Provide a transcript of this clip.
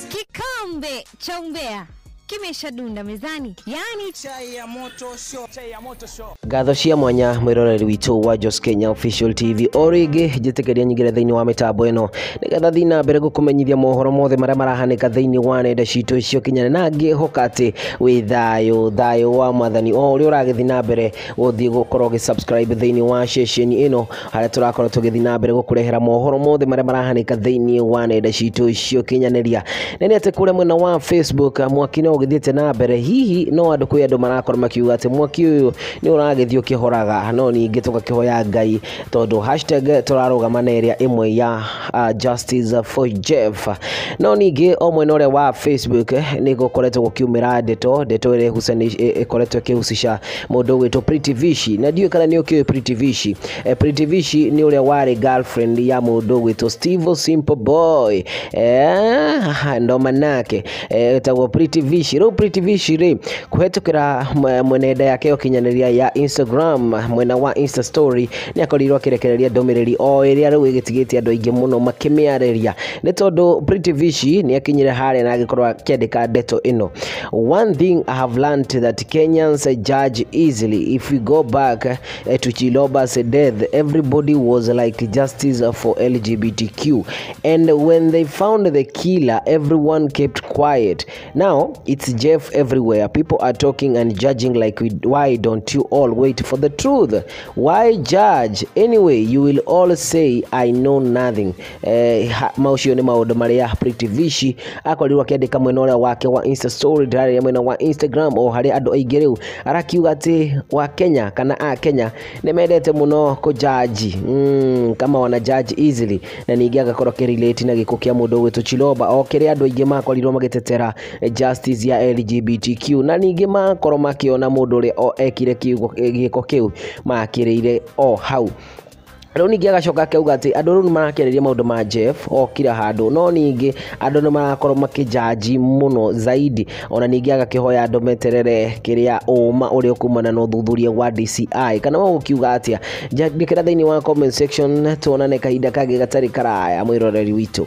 Kikombe cha umbea kimeshadunda mezani, yani chai ya moto show. Gatho cia mwanya mwiroreri witu wa Jos Kenya Official TV origi jitekeria nyingire thiini wa mitambo eno nigetha thina mbere gukumenyithia mohoro mothe maria marahanika thiini wa nenda citu cio kinyane nangi hokati wi thayo wa mathani o uri uragithii na mbere guthii gukorwo gi subscribe thiini wa station eno haria turakorwo tugithii na mbere gukurehera mohoro mothe maria marahanika thiini wa nenda citu cio kinyaneria nene ate kure mwena wa Facebook Mwathi no githiete na mbere hihi no andu kwi andu marakorwo makiuga ati Mwathi uyu ni uragithio kihoraga no ningi tugakihoya Ngai tondu #turarugama na area imwe ya Justice for Jeff no ningi o mwena ule wa Facebook ni gukoretwo gukiumira ndeto ire husani ikoretwo kihusisha mundu witwo Pretty Vishi na ndiyo kana ni ukiwe Pretty Vishi Pretty Vishi ni ule wari girlfriend ya mundu witwo Steve Simple Boy ndo manake etagwo Pretty Vishi ro Pretty Vishi ri kuhetukira mwenenda yake okinyaneria ya Instagram mwena wa Insta story ni akorirwo kirekereria ndomereri o iria ru igitigite andu aingi muno makimiareria ni tondu Pretty Vishi ni akinyire hare na agikorwa kiandika ndeto ino. One thing I have learned that Kenyans judge easily. If we go back to Chiloba's death, everybody was like justice for LGBTQ, and when they found the killer, everyone kept quiet. Now it's Jeff everywhere. People are talking and judging like why don't you all wait for the truth? Why judge? Anyway, you will all say I know nothing. Maucio ni maundu maria Pretty Vishi akorirwo akiandika mwena ule wake wa Insta story diary ya mwena wa Instagram o hari andu aingi riu arakiuga ati wa Kenya kana a Kenya ni mendete muno ku judge kama wana judge easily na ningi agakorwo kirelate na gikuo kia mundu witwo Chiloba o kiri andu aingi makorirwo magitetera justice ya LGBTQ na ningi makorwo makiona mundu uri o ekire giko kiu makirire o hau ro ningi agacoka akauga ati andu ru marakereria maundu ma Jeff o kira handu no ningi andu ni marakorwo makijaji muno zaidi ona ningi agakihoya andu meterere kiria uma uri kumana no thuthuria wa DCI kana wo ukiuga atia ndikira thiini wa comment section tuonane kahinda kage gatari karaya mwiroreri witu.